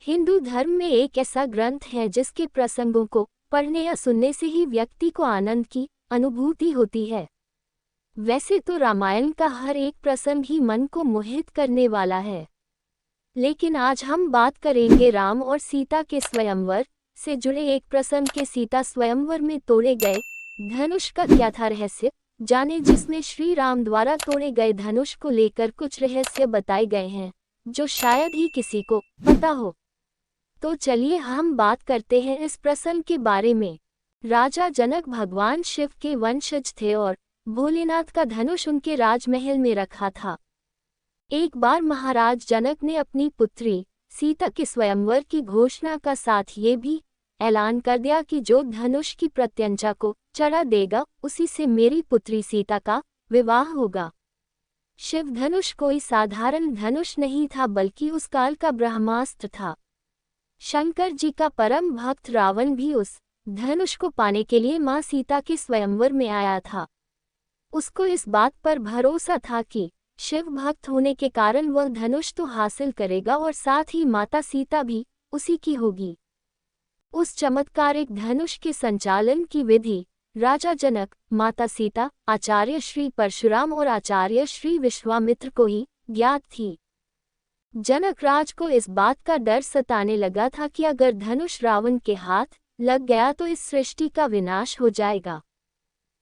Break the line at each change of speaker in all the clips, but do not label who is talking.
हिंदू धर्म में एक ऐसा ग्रंथ है जिसके प्रसंगों को पढ़ने या सुनने से ही व्यक्ति को आनंद की अनुभूति होती है। वैसे तो रामायण का हर एक प्रसंग ही मन को मोहित करने वाला है, लेकिन आज हम बात करेंगे राम और सीता के स्वयंवर से जुड़े एक प्रसंग के। सीता स्वयंवर में तोड़े गए धनुष का क्या था रहस्य, जाने जिसमें श्री राम द्वारा तोड़े गए धनुष को लेकर कुछ रहस्य बताए गए हैं जो शायद ही किसी को पता हो। तो चलिए हम बात करते हैं इस प्रसंग के बारे में। राजा जनक भगवान शिव के वंशज थे और भोलेनाथ का धनुष उनके राजमहल में रखा था। एक बार महाराज जनक ने अपनी पुत्री सीता के स्वयंवर की घोषणा का साथ ये भी ऐलान कर दिया कि जो धनुष की प्रत्यंचा को चढ़ा देगा उसी से मेरी पुत्री सीता का विवाह होगा। शिव धनुष कोई साधारण धनुष नहीं था, बल्कि उस काल का ब्रह्मास्त्र था। शंकर जी का परम भक्त रावण भी उस धनुष को पाने के लिए मां सीता के स्वयंवर में आया था। उसको इस बात पर भरोसा था कि शिव भक्त होने के कारण वह धनुष तो हासिल करेगा और साथ ही माता सीता भी उसी की होगी। उस चमत्कारिक धनुष के संचालन की विधि राजा जनक, माता सीता, आचार्य श्री परशुराम और आचार्य श्री विश्वामित्र को ही ज्ञात थी। जनक राज को इस बात का डर सताने लगा था कि अगर धनुष रावण के हाथ लग गया तो इस सृष्टि का विनाश हो जाएगा।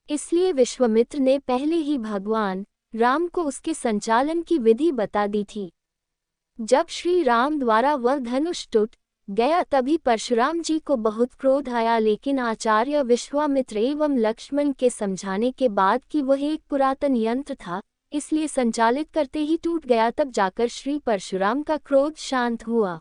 इसलिए विश्वामित्र ने पहले ही भगवान राम को उसके संचालन की विधि बता दी थी। जब श्री राम द्वारा वह धनुष टूट गया तभी परशुराम जी को बहुत क्रोध आया, लेकिन आचार्य विश्वामित्र एवं लक्ष्मण के समझाने के बाद कि वह एक पुरातन यंत्र था, इसलिए संचालित करते ही टूट गया। तब जाकर श्री परशुराम का क्रोध शांत हुआ।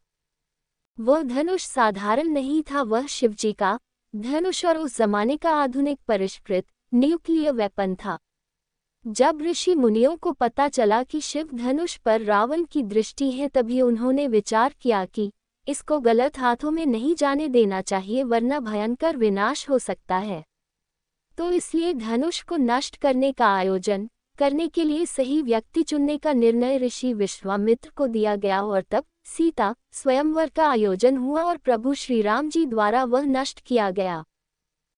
वह धनुष साधारण नहीं था, वह शिवजी का धनुष और उस जमाने का आधुनिक परिष्कृत न्यूक्लियर वेपन था। जब ऋषि मुनियों को पता चला कि शिव धनुष पर रावण की दृष्टि है, तभी उन्होंने विचार किया कि इसको गलत हाथों में नहीं जाने देना चाहिए, वरना भयंकर विनाश हो सकता है। तो इसलिए धनुष को नष्ट करने का आयोजन करने के लिए सही व्यक्ति चुनने का निर्णय ऋषि विश्वामित्र को दिया गया और तब सीता स्वयंवर का आयोजन हुआ और प्रभु श्री राम जी द्वारा वह नष्ट किया गया।